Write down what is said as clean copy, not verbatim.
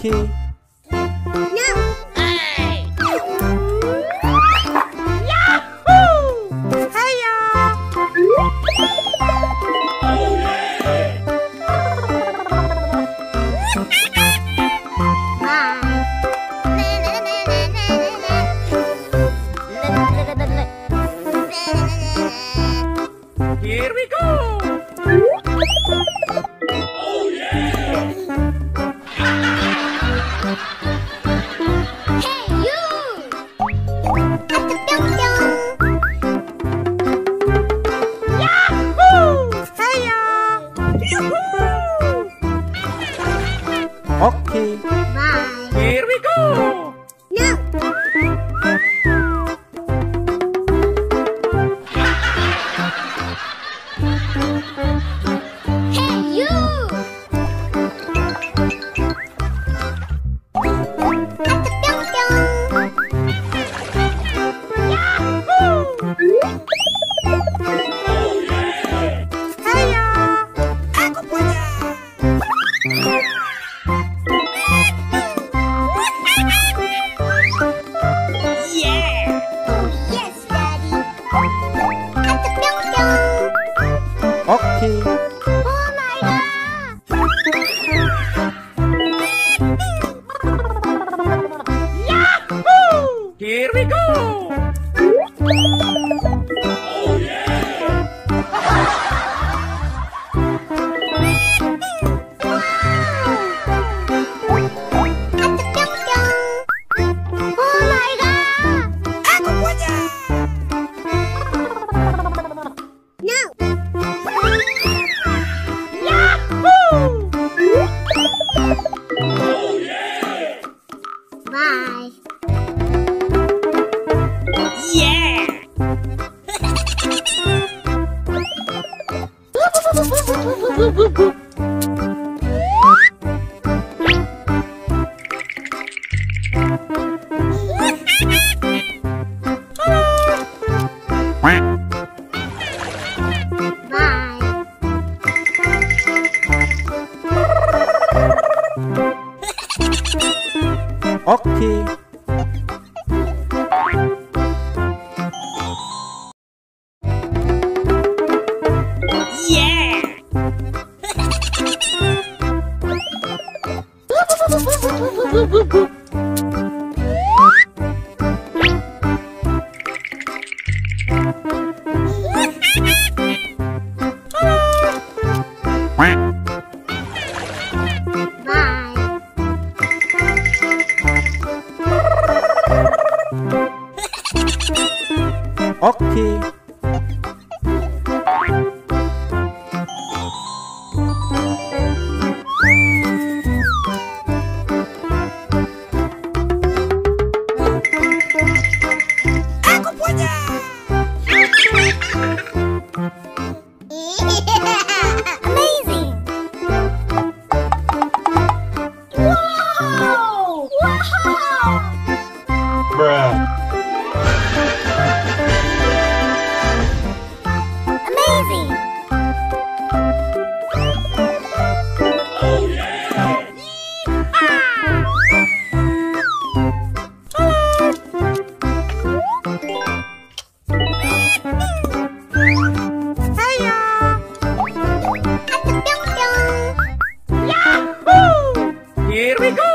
Okay. Here we go! Oh yeah! Hey you! Yahoo! Hiya! Yoo-hoo! Okay. Bye. Here we go! No. Hey you! Hiya! Aku punya! Yeah! Yes, Daddy. Okay. Oh my Yahoo! Here we go! Oh yeah! Oh my God! Aku punya! No. Yahoo! Oh yeah! Bye. Yeah! Bye. Okay. Yeah! Bye. Okay. Aku punya! Amazing! Wow! Wow! Amazing! Oh yeah! Hiya! Yahoo! Here we go!